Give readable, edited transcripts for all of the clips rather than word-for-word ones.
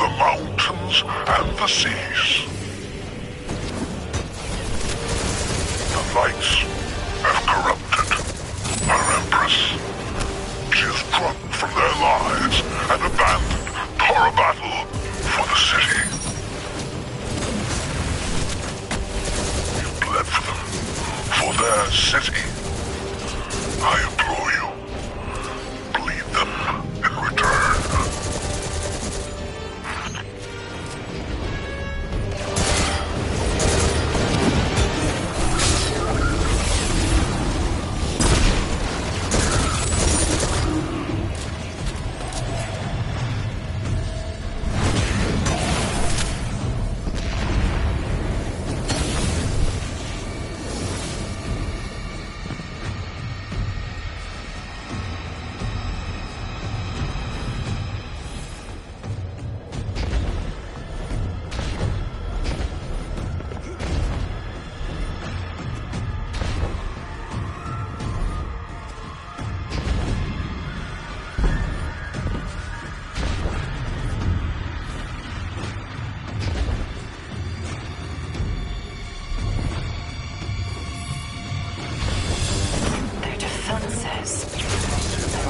the mountains and the seas. The lights have corrupted our Empress. She is drunk from their lives and abandoned Torah battle for the city. You bled for them, for their city. I implore you, bleed them in return.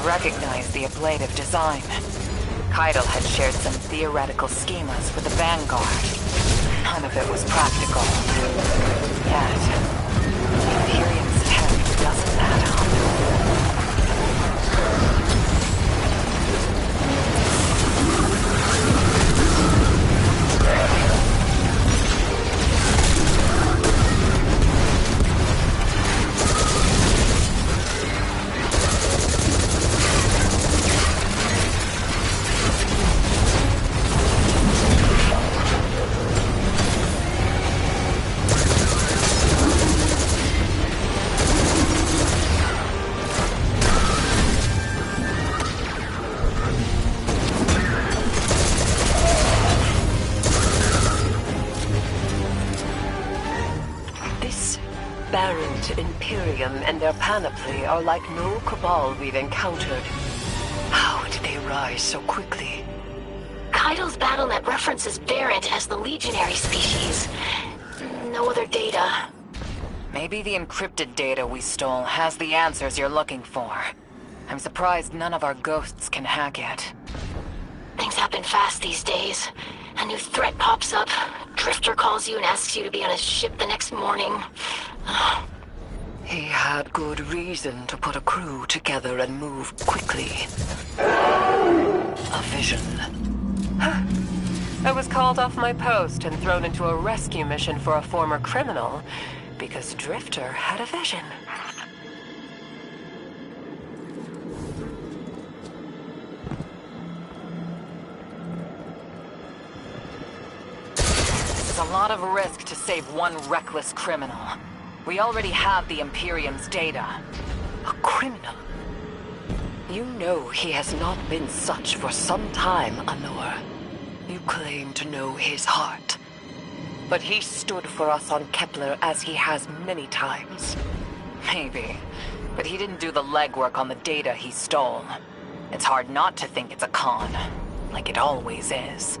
Recognize the ablative design. Keitel had shared some theoretical schemas with the Vanguard. None of it was practical. Yet, Imperium's tech doesn't add up. Imperium and their panoply are like no cabal we've encountered. How did they rise so quickly? Keitel's BattleNet references Variant as the legionary species. No other data. Maybe the encrypted data we stole has the answers you're looking for. I'm surprised none of our ghosts can hack it. Things happen fast these days. A new threat pops up. Drifter calls you and asks you to be on his ship the next morning. He had good reason to put a crew together and move quickly. A vision. I was called off my post and thrown into a rescue mission for a former criminal because Drifter had a vision. It's a lot of risk to save one reckless criminal. We already have the Imperium's data. A criminal? You know he has not been such for some time, Anor. You claim to know his heart. But he stood for us on Kepler as he has many times. Maybe, but he didn't do the legwork on the data he stole. It's hard not to think it's a con, like it always is.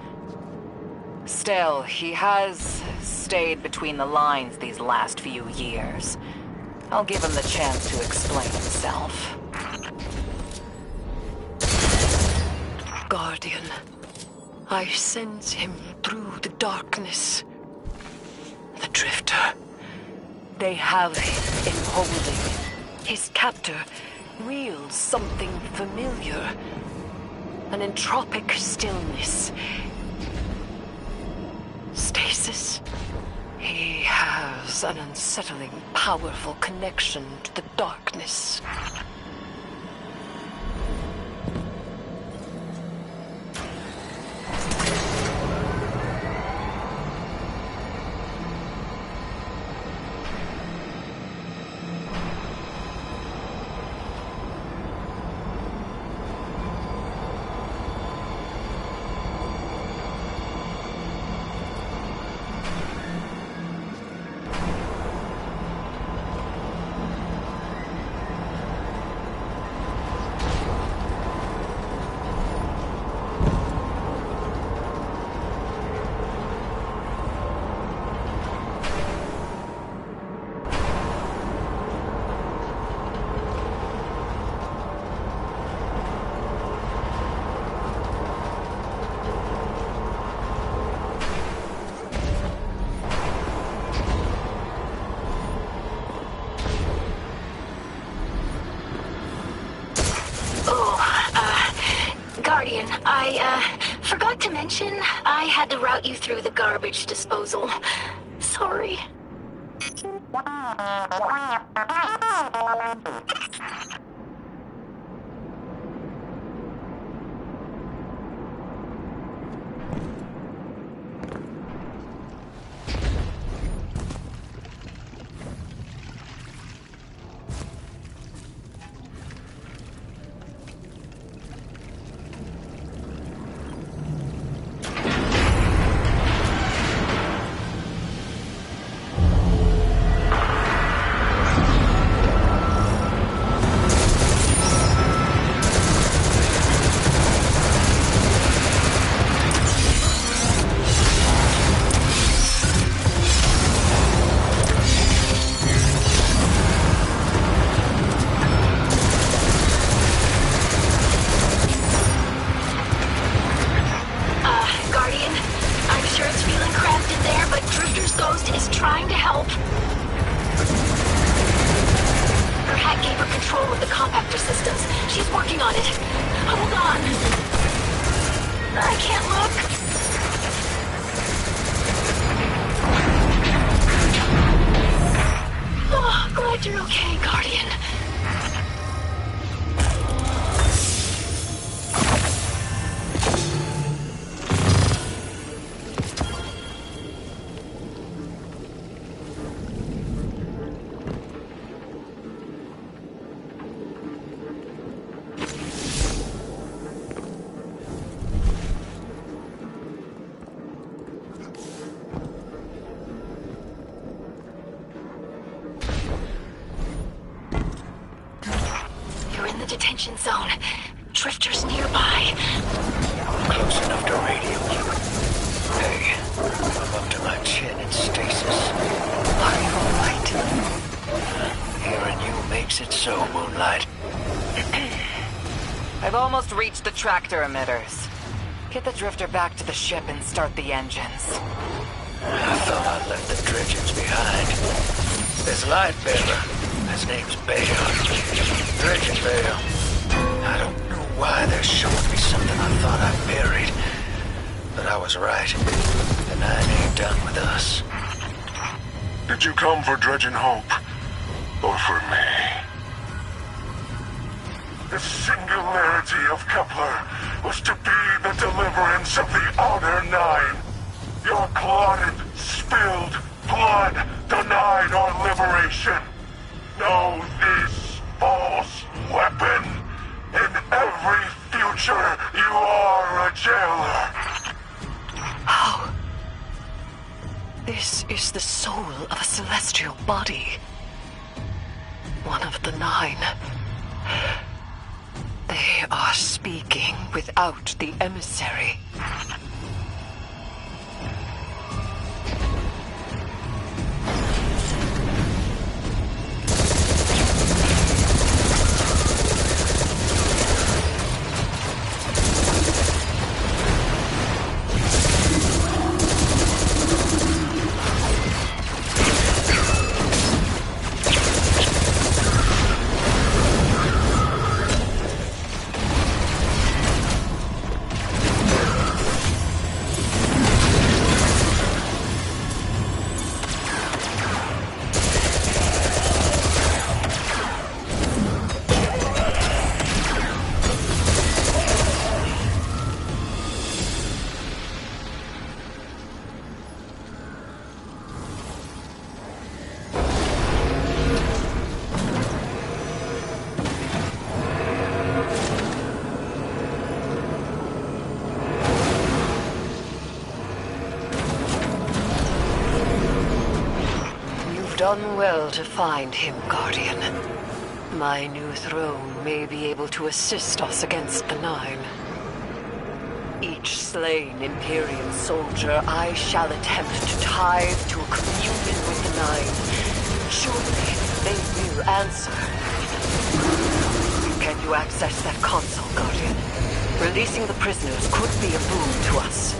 Still, he has stayed between the lines these last few years. I'll give him the chance to explain himself. Guardian, I sense him through the darkness. The Drifter. They have him in holding. His captor wields something familiar. An entropic stillness. Stasis. He has an unsettling, powerful connection to the darkness. I forgot to mention I had to route you through the garbage disposal. Sorry. You're okay, Guardian. Detention zone. Drifters nearby. Close enough to radio you. Hey, I'm up to my chin in stasis. Are you alright? Hearing you makes it so, Moonlight. I've almost reached the tractor emitters. Get the drifter back to the ship and start the engines. I thought I left the dredgings behind. This light bearer, his name's Bale. Dredging Bale. I don't know why they're showing me something I thought I buried. But I was right. The Nine ain't done with us. Did you come for Dredging Hope? Or for me? The singularity of Kepler was to be the deliverance of the Outer Nine. Your clotted, spilled blood denied our liberation. Know this false weapon. In every future, you are a jailer. How? This is the soul of a celestial body. One of the Nine. They are speaking without the emissary. Done well to find him, Guardian. My new throne may be able to assist us against the Nine. Each slain Imperial soldier I shall attempt to tithe to a communion with the Nine. Surely they will answer. Can you access that console, Guardian? Releasing the prisoners could be a boon to us.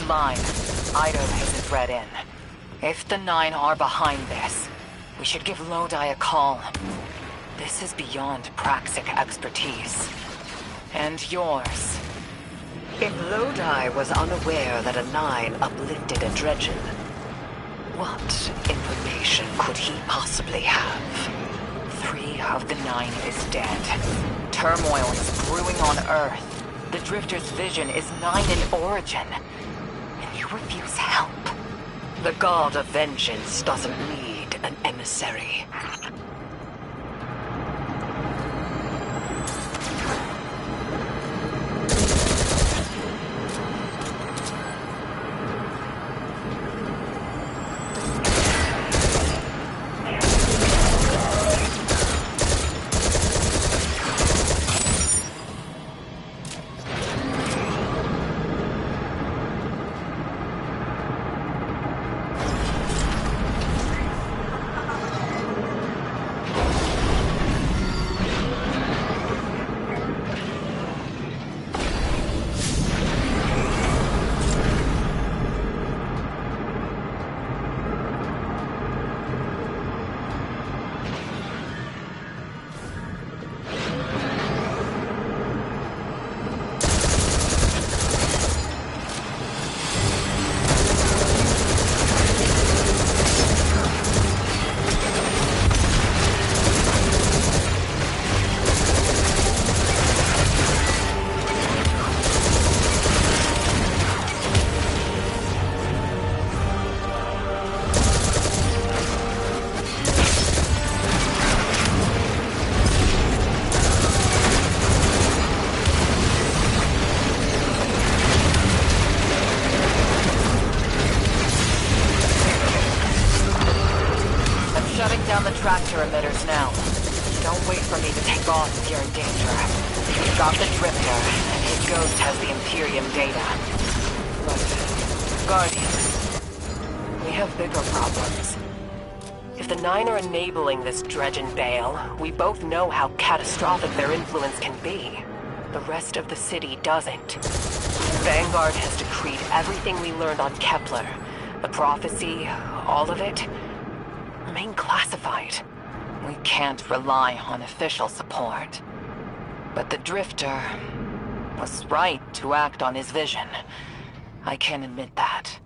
line, Ido isn't read in. If the Nine are behind this, we should give Lodi a call. This is beyond Praxic expertise. And yours. If Lodi was unaware that a Nine uplifted a Dredgen, what information could he possibly have? 3 of the 9 is dead. Turmoil is brewing on Earth. The Drifter's vision is 9 in origin. And you refuse help. The God of Vengeance doesn't need an emissary. Down the tractor emitters now. Don't wait for me to take off if you're in danger. We've got the Drifter, and his ghost has the Imperium data. But, Guardian, we have bigger problems. If the Nine are enabling this Dredgen Bale, we both know how catastrophic their influence can be. The rest of the city doesn't. Vanguard has decreed everything we learned on Kepler. The prophecy, all of it, remain classified. We can't rely on official support. But the Drifter was right to act on his vision. I can admit that.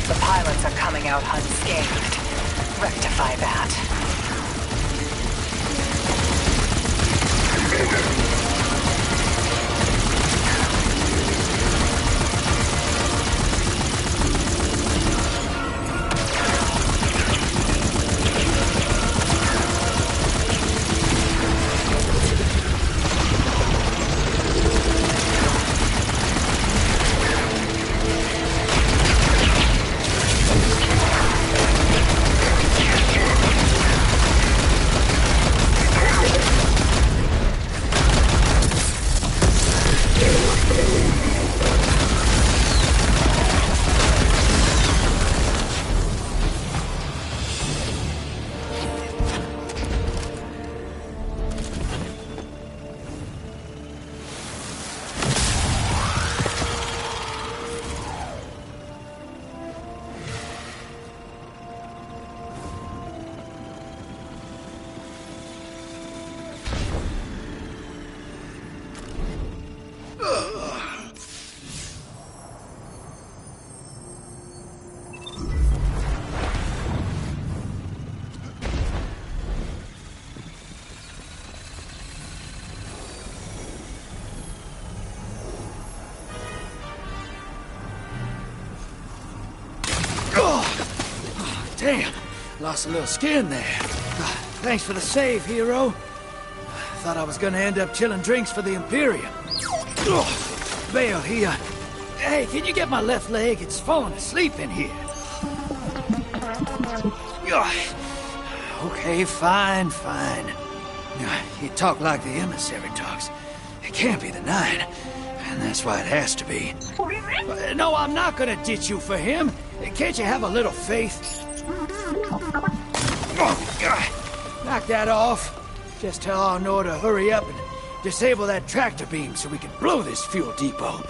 The pilots are coming out unscathed. Rectify that. Damn, lost a little skin there. Thanks for the save, hero. Thought I was gonna end up chilling drinks for the Imperium. Bale, hey, can you get my left leg? It's falling asleep in here. Okay, fine. You talk like the emissary talks. It can't be the 9, and that's why it has to be. No, I'm not gonna ditch you for him. Can't you have a little faith? Oh, God. Knock that off. Just tell Arnor to hurry up and disable that tractor beam so we can blow this fuel depot.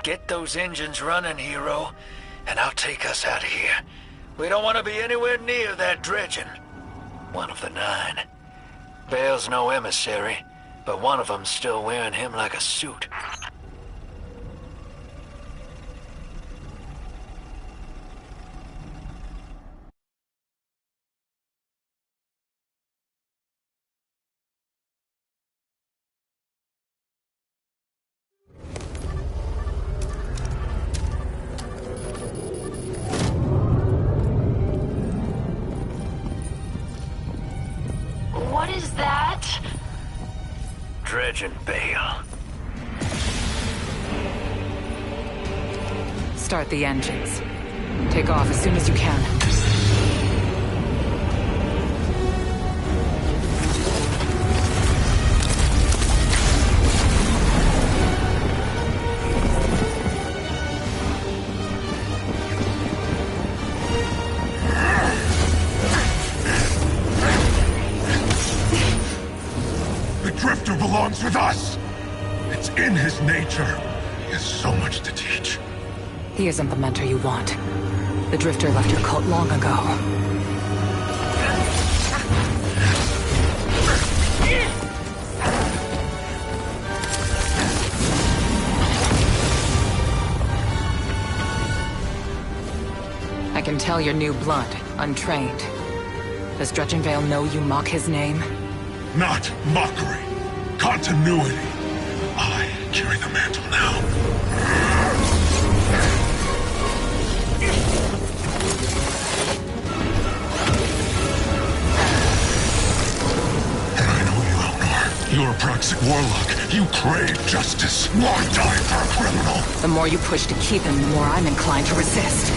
Get those engines running, hero, and I'll take us out of here. We don't want to be anywhere near that dredging. One of the 9. Bale's no emissary, but one of them's still wearing him like a suit. What is that? Dredging Bale. Start the engines. Take off as soon as you can. Belongs with us. It's in his nature. He has so much to teach. He isn't the mentor you want. The Drifter left your cult long ago. I can tell you're new blood, untrained. Does Dredgen Vale know you mock his name? Not mockery. Continuity. I carry the mantle now. And I know you, Elnor. You're a Praxic warlock. You crave justice. Why die for a criminal? The more you push to keep him, the more I'm inclined to resist.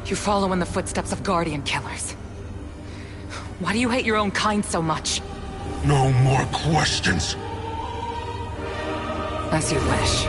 You follow in the footsteps of Guardian killers. Why do you hate your own kind so much? No more questions. As you wish.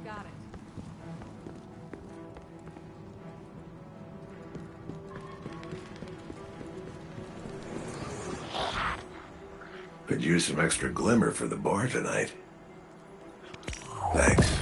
Got it. Could use some extra glimmer for the bar tonight. Thanks.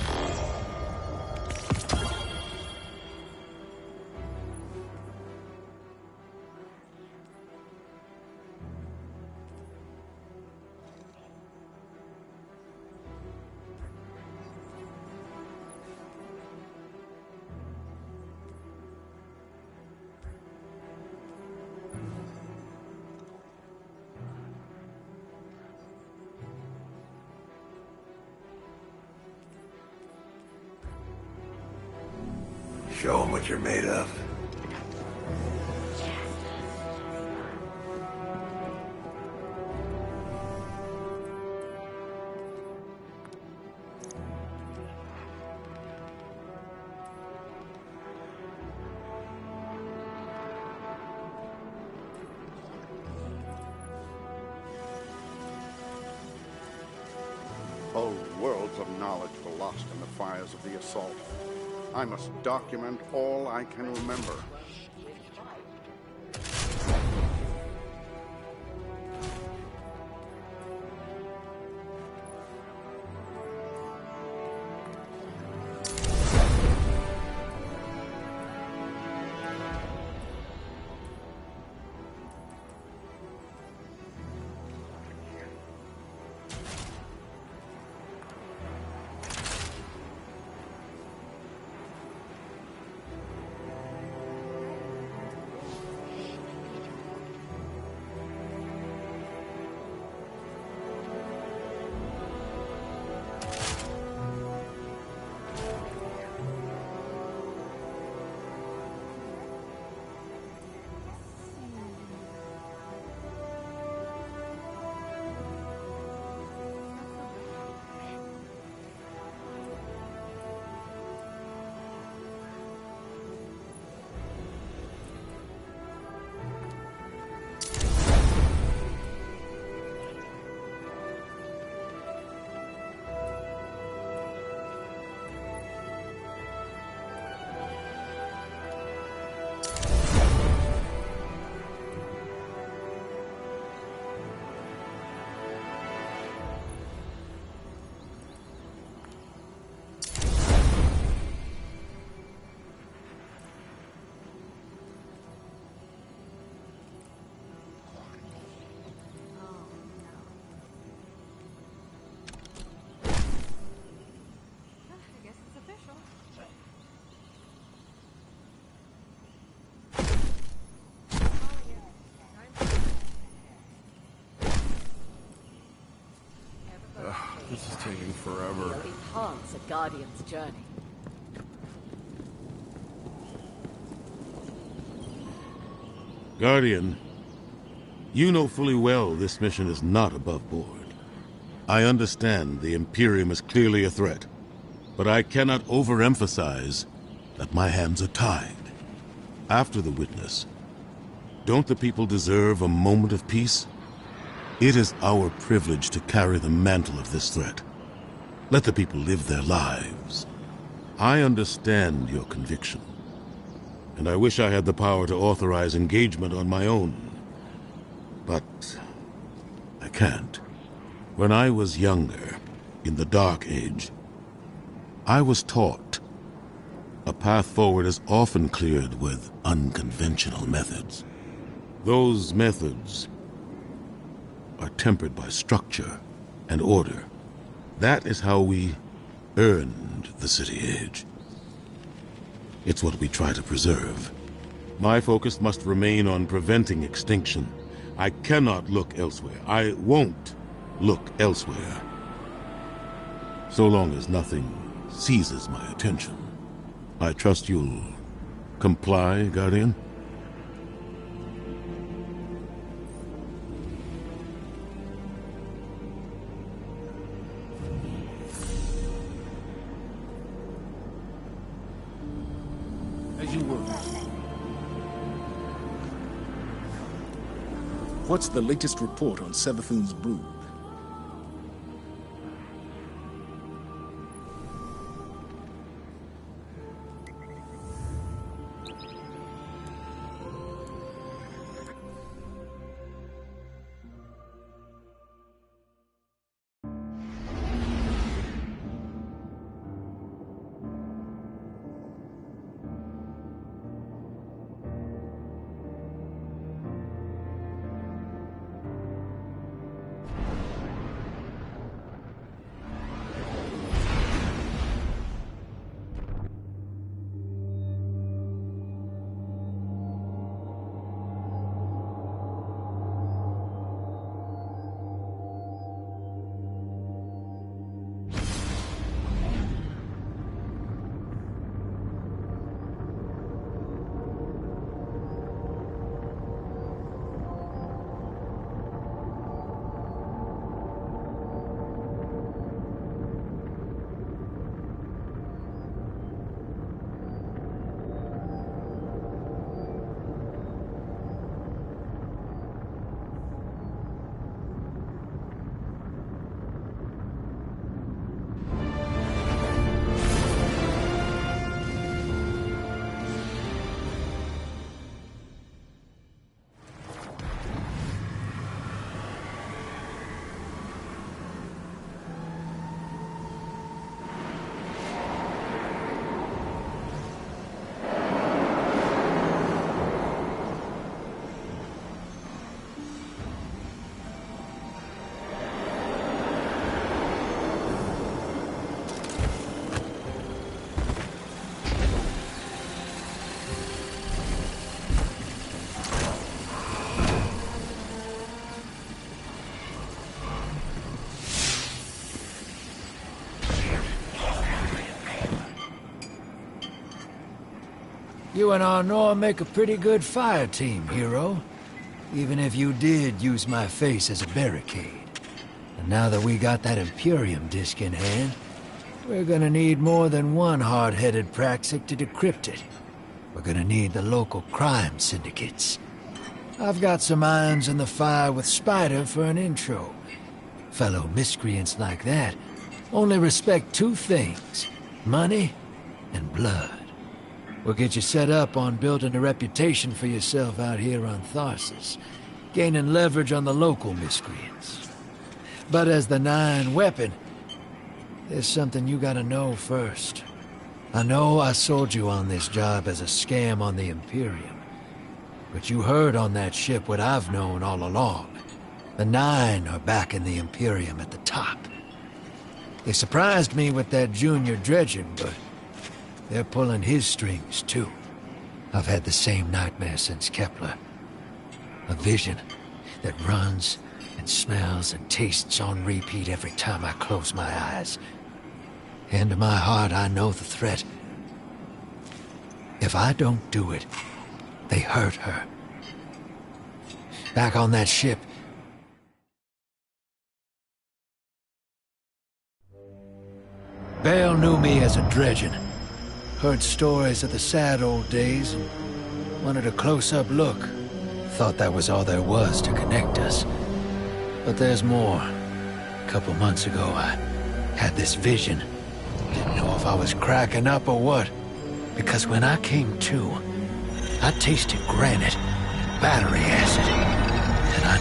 Show 'em what you're made of. Whole worlds of knowledge were lost in the fires of the assault. I must document all I can remember. taking forever. There'll be parts of Guardian's journey. Guardian, you know fully well this mission is not above board. I understand the Imperium is clearly a threat, but I cannot overemphasize that my hands are tied. After the witness, don't the people deserve a moment of peace? It is our privilege to carry the mantle of this threat. Let the people live their lives. I understand your conviction, and I wish I had the power to authorize engagement on my own. But I can't. When I was younger, in the Dark Age, I was taught a path forward is often cleared with unconventional methods. Those methods are tempered by structure and order. That is how we earned the City Age. It's what we try to preserve. My focus must remain on preventing extinction. I cannot look elsewhere. I won't look elsewhere. So long as nothing seizes my attention. I trust you'll comply, Guardian? As you were. What's the latest report on Savathun's brood? You and Arnor make a pretty good fire team, hero. Even if you did use my face as a barricade. And now that we got that Imperium disk in hand, we're gonna need more than one hard-headed Praxic to decrypt it. We're gonna need the local crime syndicates. I've got some irons in the fire with Spider for an intro. Fellow miscreants like that only respect two things: money and blood. We'll get you set up on building a reputation for yourself out here on Tharsis, gaining leverage on the local miscreants. But as the 9 weapon, there's something you gotta know first. I know I sold you on this job as a scam on the Imperium, but you heard on that ship what I've known all along. The 9 are backing the Imperium at the top. They surprised me with that junior dredging, but they're pulling his strings, too. I've had the same nightmare since Kepler. A vision that runs It smells and tastes on repeat every time I close my eyes. Into my heart, I know the threat. If I don't do it, they hurt her. Back on that ship, Bale knew me as a dredgen. Heard stories of the sad old days and wanted a close-up look. Thought that was all there was to connect us. But there's more. A couple months ago, I had this vision. Didn't know if I was cracking up or what. Because when I came to, I tasted granite and battery acid. And I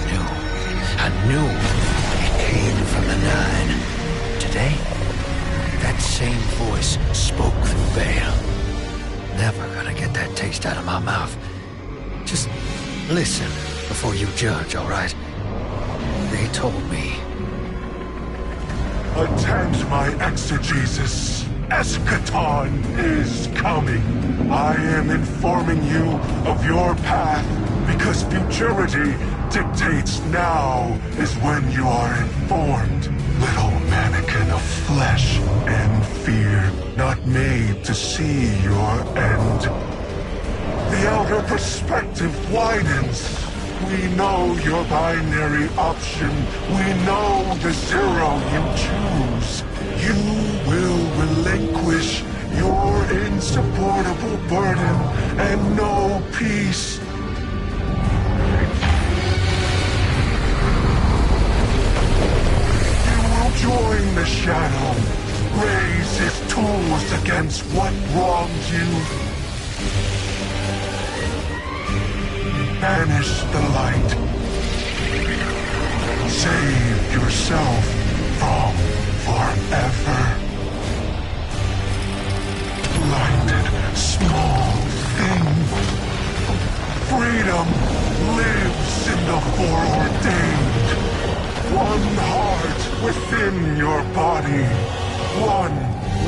knew it came from the Nine. Today, that same voice spoke through Bale. Never gonna get that taste out of my mouth. Just listen before you judge, all right? They told me. Attend my exegesis. Eschaton is coming. I am informing you of your path because futurity dictates now is when you are informed. Little mannequin of flesh and fear, not made to see your end. The outer perspective widens. We know your binary option. We know the zero you choose. You will relinquish your insupportable burden and know peace. Join the Shadow. Raise his tools against what wronged you. Banish the light. Save yourself from forever. Blinded, small thing. Freedom lives in the foreordained. One heart within your body, one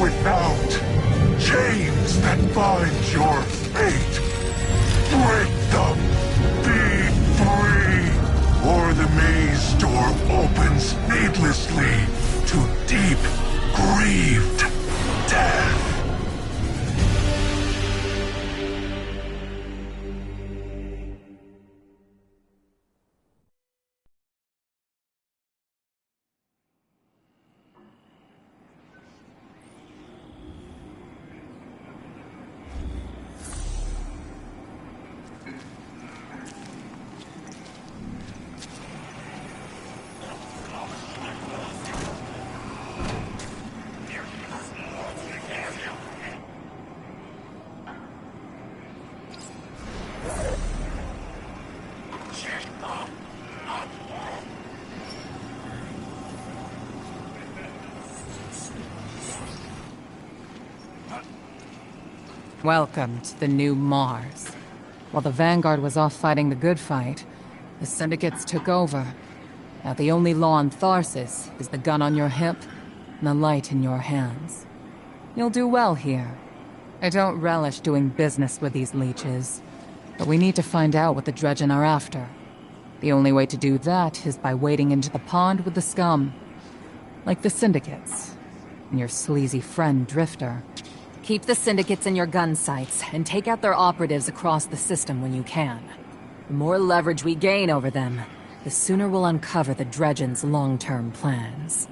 without. Chains that bind your fate. Break them, be free, or the maze door opens needlessly to deep, grieved death. Welcome to the new Mars. While the Vanguard was off fighting the good fight, the Syndicates took over. Now the only law on Tharsis is the gun on your hip and the light in your hands. You'll do well here. I don't relish doing business with these leeches, but we need to find out what the Dredgen are after. The only way to do that is by wading into the pond with the scum. Like the Syndicates. And your sleazy friend, Drifter. Keep the Syndicates in your gun sights, and take out their operatives across the system when you can. The more leverage we gain over them, the sooner we'll uncover the Dredgen's long-term plans.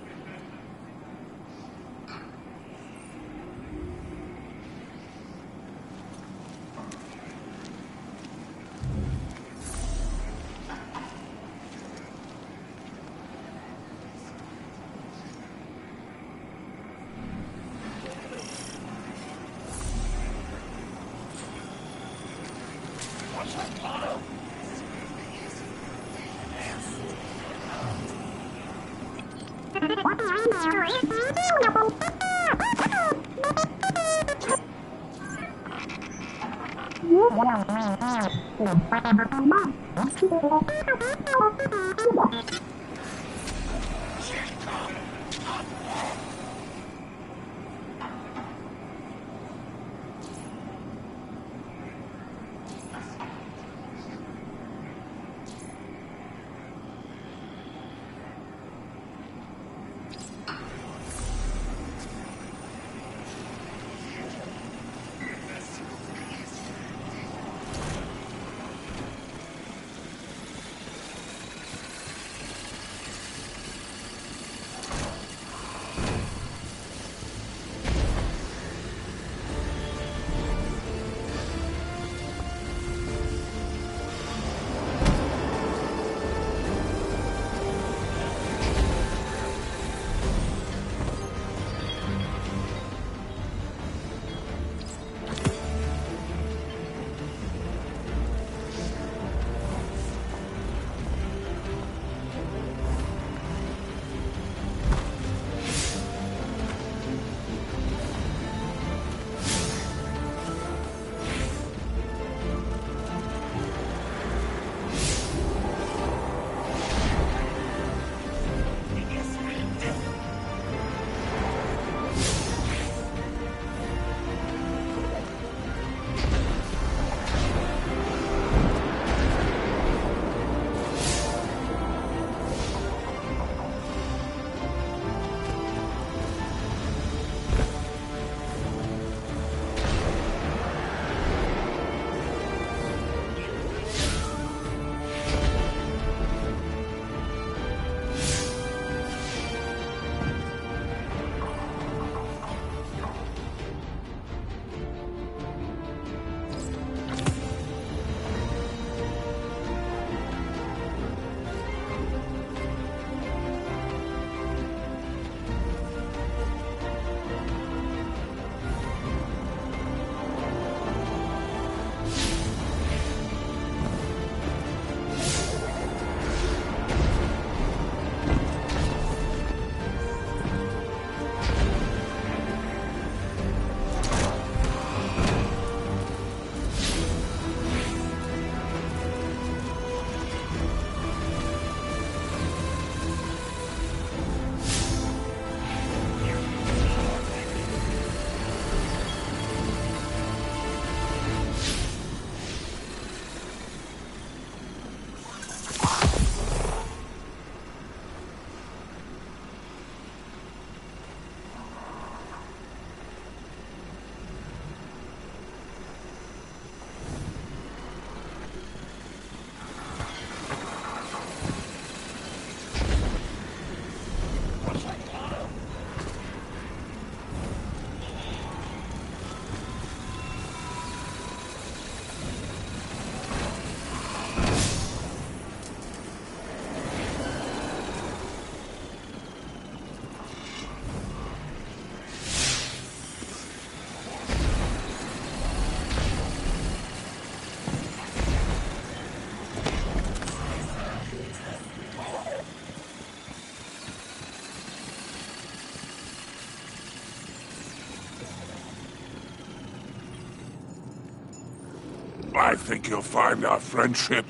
I think you'll find our friendship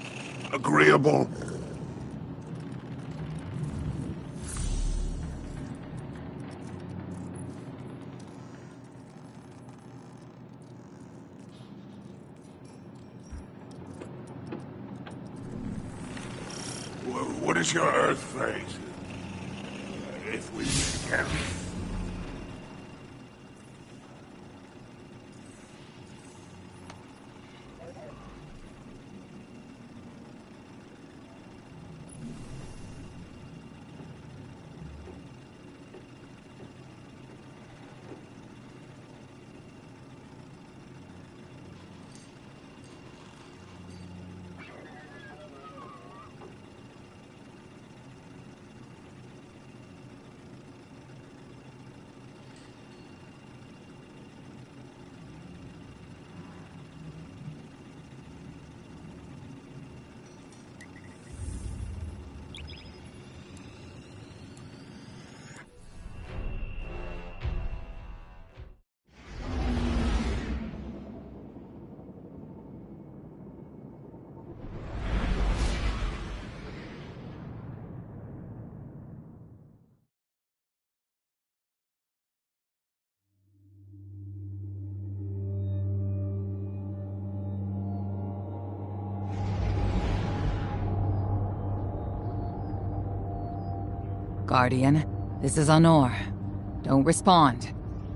agreeable. What is your Earth phase? If we can. Guardian, this is Honor. Don't respond.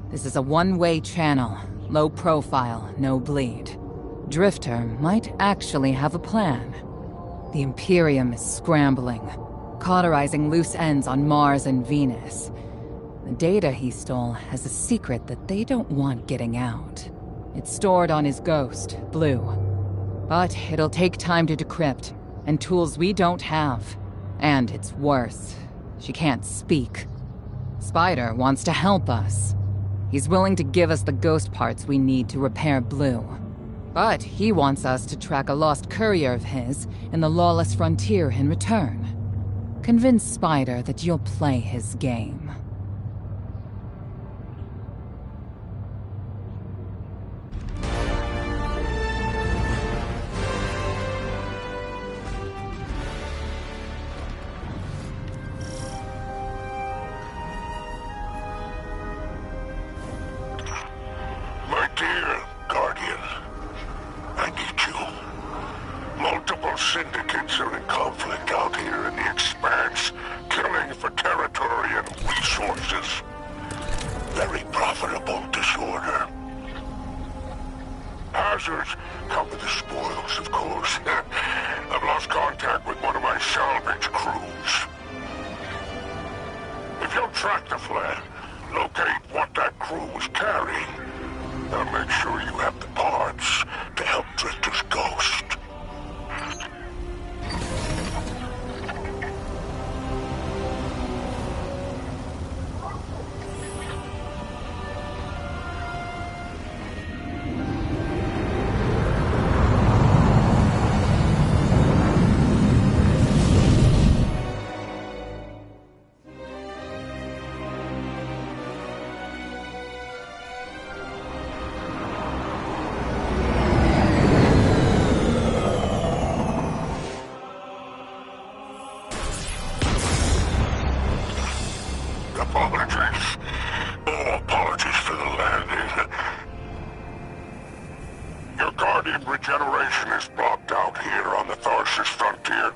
This is a one-way channel. Low profile, no bleed. Drifter might actually have a plan. The Imperium is scrambling, cauterizing loose ends on Mars and Venus. The data he stole has a secret that they don't want getting out. It's stored on his ghost, Blue. But it'll take time to decrypt, and tools we don't have. And it's worse. She can't speak. Spider wants to help us. He's willing to give us the ghost parts we need to repair Blue. But he wants us to track a lost courier of his in the lawless frontier in return. Convince Spider that you'll play his game. Syndicates are in conflict out here in the Expanse, killing for territory and resources. Very profitable disorder. Hazards come with the spoils, of course. I've lost contact with one of my salvage crews. If you'll track the flag, locate what that crew was carrying, I'll make sure you have the parts to help Drifter's ghost. Apologies for the landing. Your Guardian regeneration is blocked out here on the Tharsis frontier.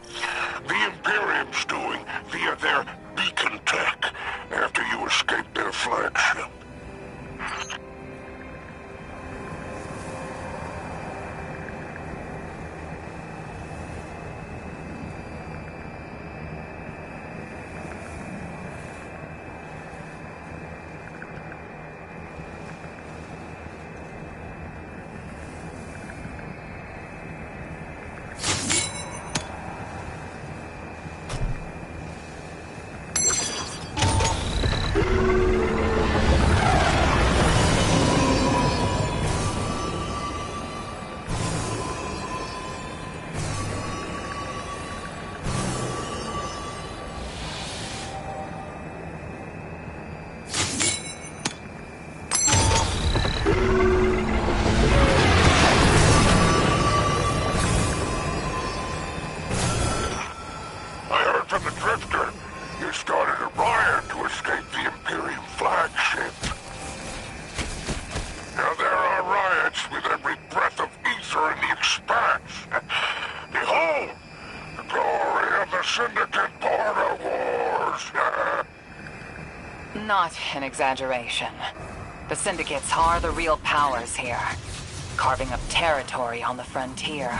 The Imperium's doing via their beacon tech after you escaped their flagship. Behold, the glory of the Syndicate border wars! Not an exaggeration. The Syndicates are the real powers here, carving up territory on the frontier.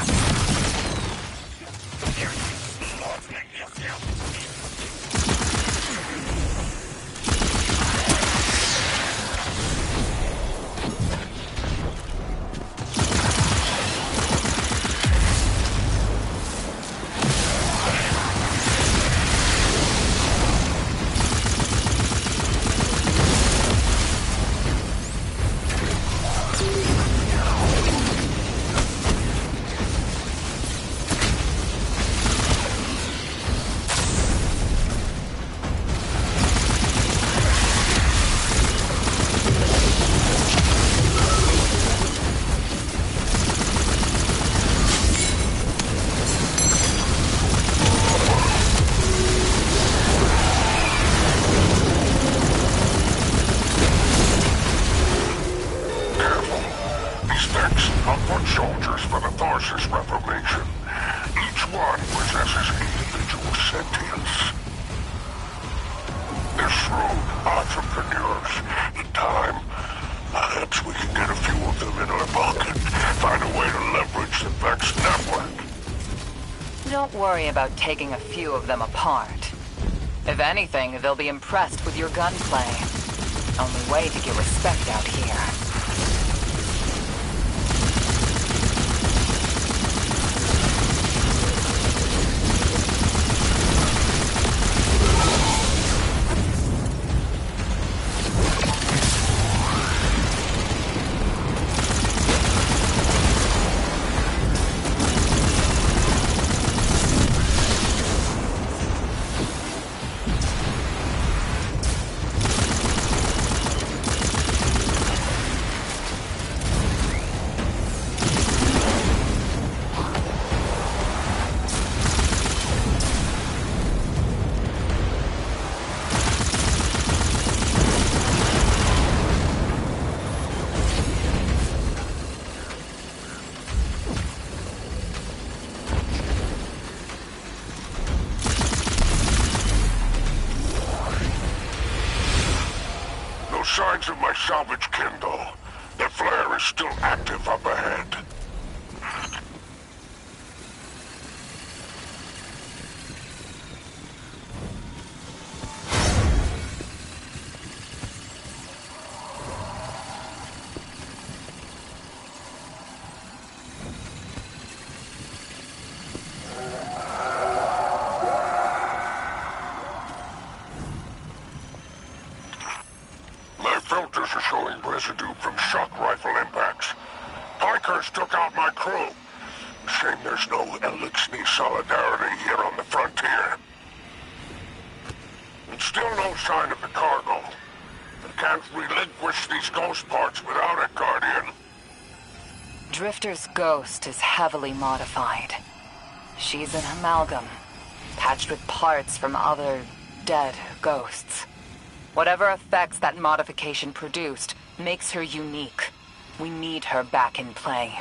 Don't worry about taking a few of them apart. If anything, they'll be impressed with your gunplay. Only way to get respect out here. Signs of my salvage kindle. The flare is still active up ahead. Filters are showing residue from shock rifle impacts. Pikers took out my crew. Shame there's no Elixir solidarity here on the frontier. And still no sign of the cargo. I can't relinquish these ghost parts without it, Guardian. Drifter's ghost is heavily modified. She's an amalgam, patched with parts from other dead ghosts. Whatever effects that modification produced makes her unique. We need her back in play.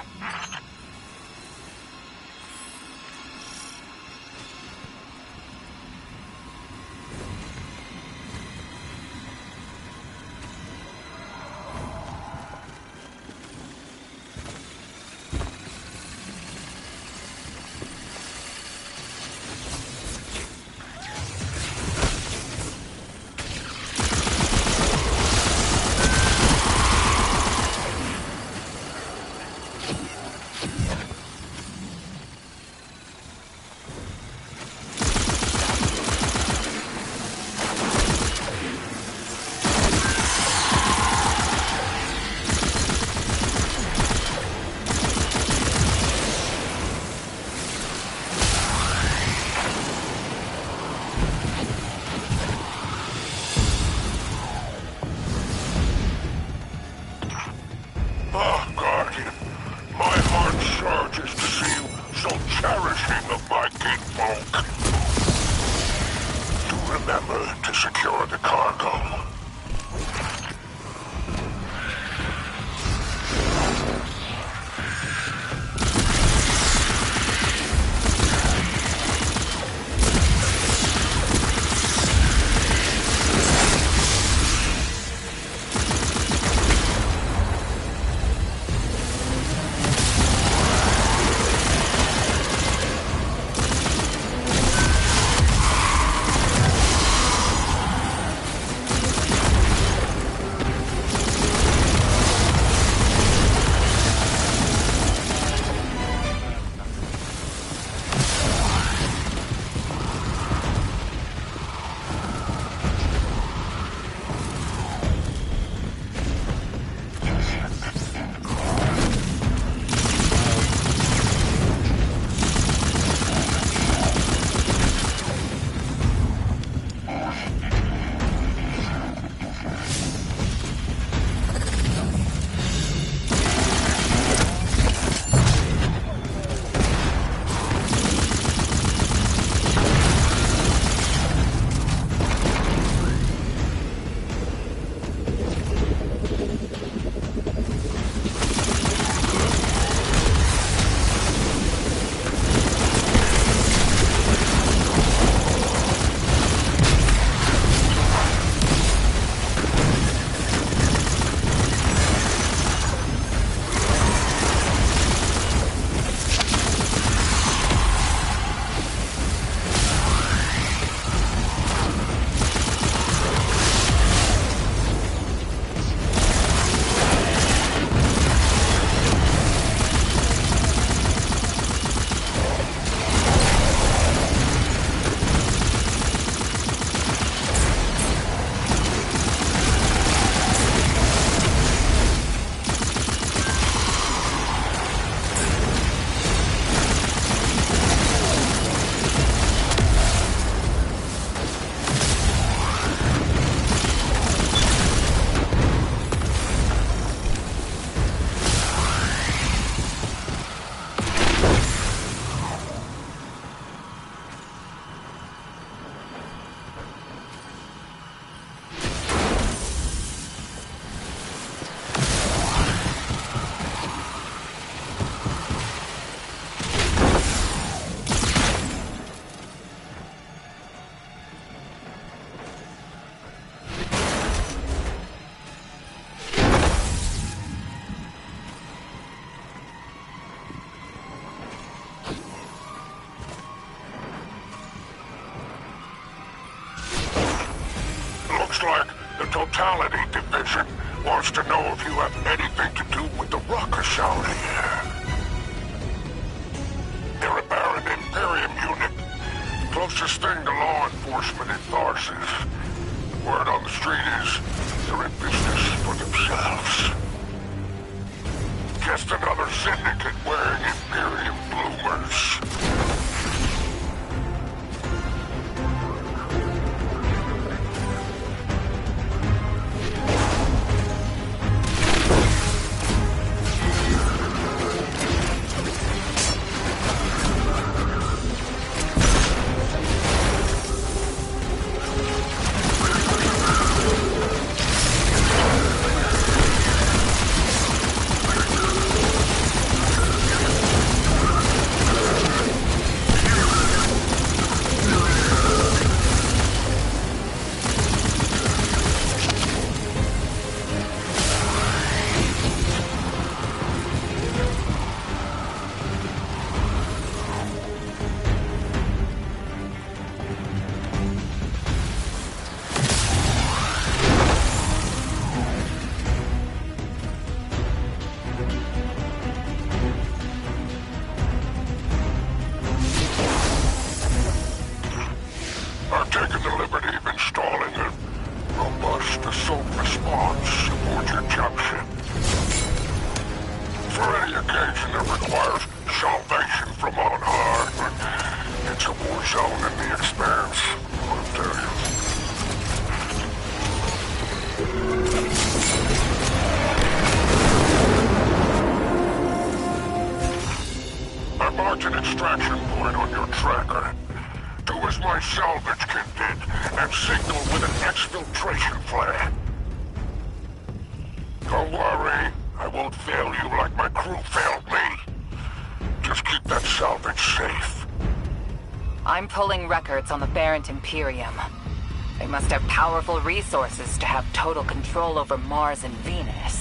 Hospitality Division wants to know if you have anything to do with the ruckus out here. They're a Baron Imperium unit. Closest thing to law enforcement in Tharsis. Word on the street is they're in business for themselves. Just another syndicate wearing Imperium bloomers. I've taken the liberty of installing a robust assault response aboard your jump. For any occasion that requires salvation from on high, it's a war zone in the expanse, I'll tell you. I marked an extraction point on your tracker. Do as my salvage kit did, and signal with an exfiltration flare. Don't worry, I won't fail you like my crew failed me. Just keep that salvage safe. I'm pulling records on the Barrent Imperium. They must have powerful resources to have total control over Mars and Venus.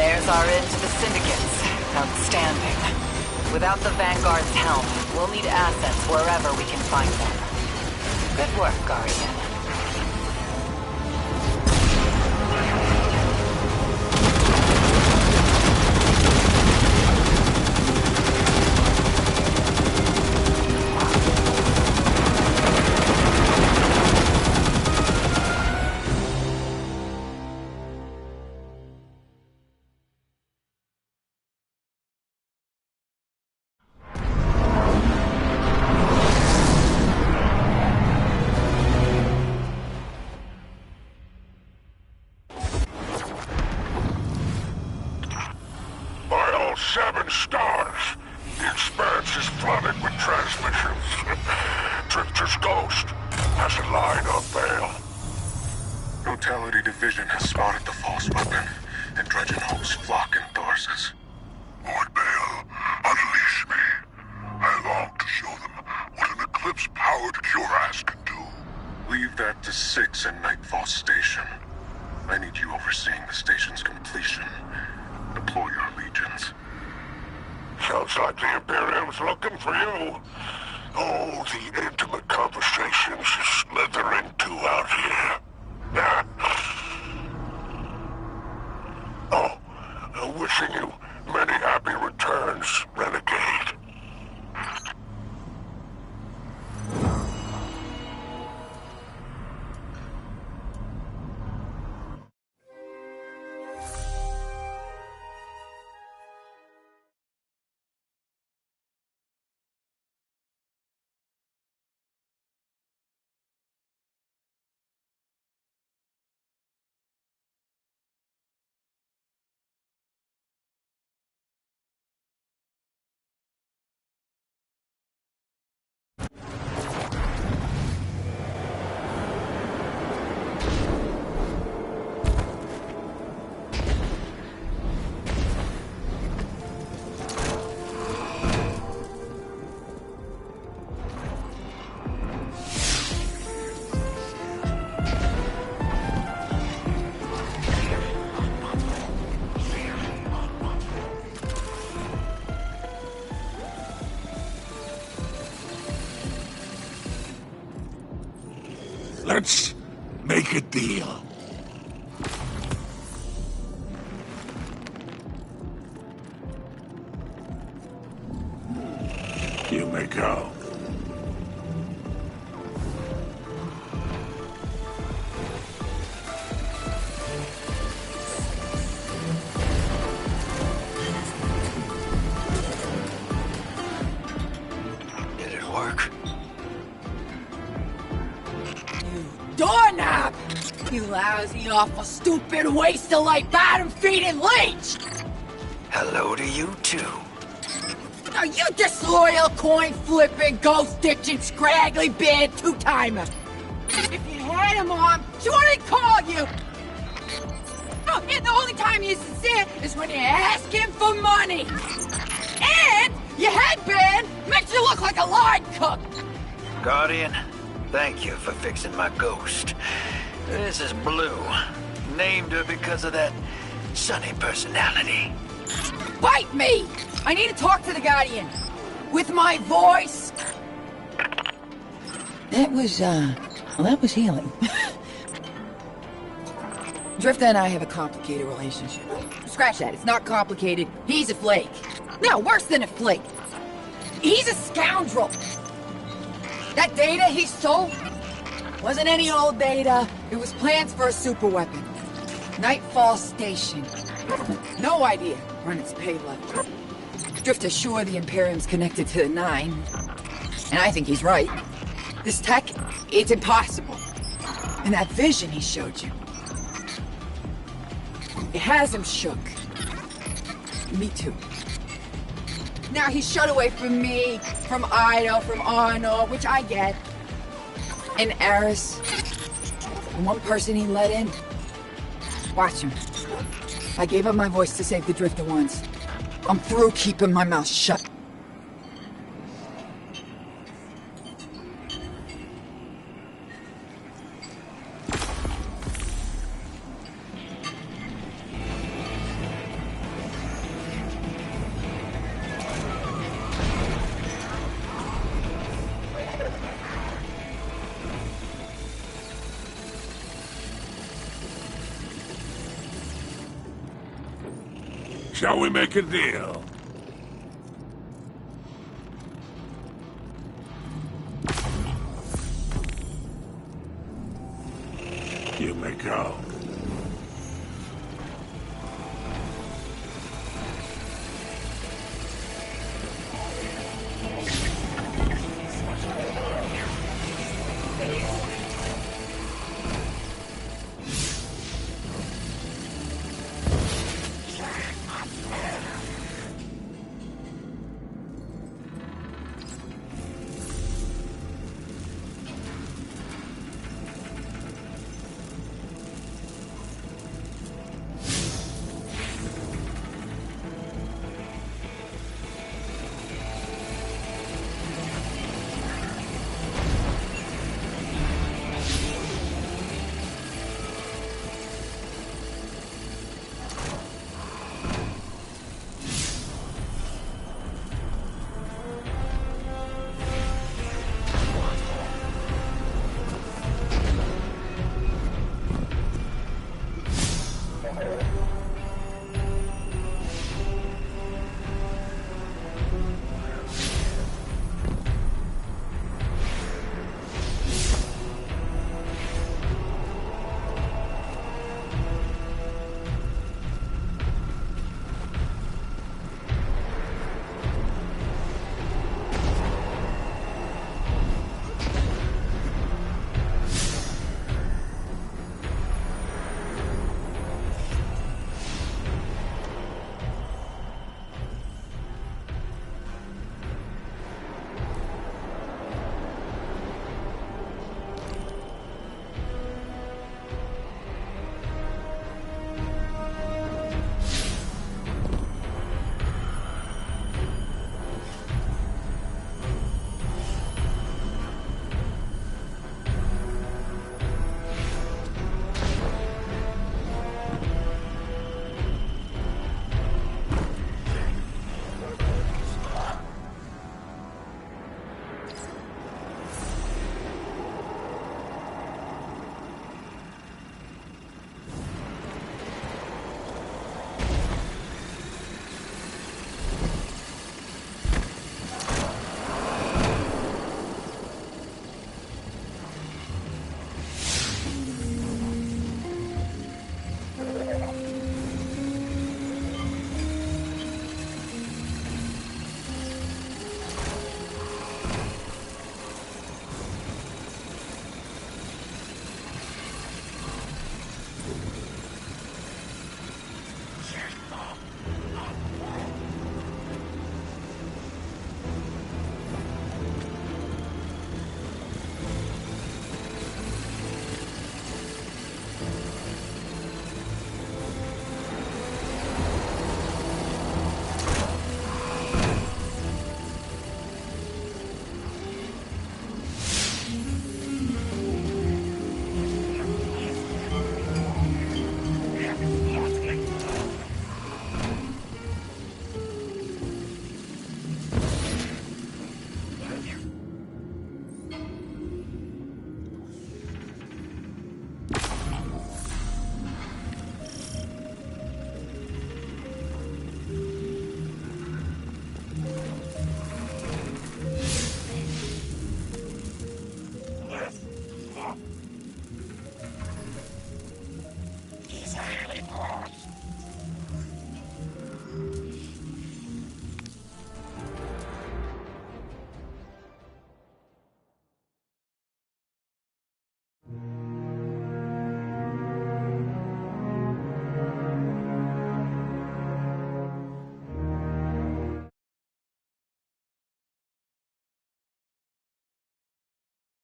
There's our end to the syndicates. Outstanding. Without the Vanguard's help, we'll need assets wherever we can find them. Good work, Guardian. Seven stars. The expanse is flooded with transmissions. Drifter's ghost has a line on Bale. Totality Division has spotted the false weapon, and Dredgen hosts flock in Thorsus. Lord Bale, unleash me. I long to show them what an Eclipse-powered cuirass can do. Leave that to 6 and Nightfall Station. I need you overseeing the station's completion. Deploy your legions. Sounds like the Imperium's looking for you. Oh, the intimate conversations you slither into out here. Wishing you many happy returns, Renegade. Let's make a deal. You may go. Did it work? Doorknob! You lousy, awful, stupid, waste-of-life, bottom-feeding leech! Hello to you, too. Are you disloyal, coin-flipping, ghost-ditching, scraggly beard two-timer? If you had a mom, she wouldn't call you! Oh, and the only time you're sincere is when you ask him for money! And your headband makes you look like a line cook! Guardian, thank you for fixing my ghost. This is Blue. Named her because of that sunny personality. Bite me! I need to talk to the Guardian. With my voice. That was healing. Drifter and I have a complicated relationship. Scratch that, it's not complicated. He's a flake. No, worse than a flake. He's a scoundrel. That data he stole wasn't any old data. It was plans for a super weapon. Nightfall Station. No idea when its pay level. Drifter's sure the Imperium's connected to the Nine. And I think he's right. This tech, it's impossible. And that vision he showed you, it has him shook. Me too. Now he's shut away from me, from Ido, from Arno, which I get. And Eris. And one person he let in. Watch him. I gave up my voice to save the Drifter once. I'm through keeping my mouth shut. Shall we make a deal?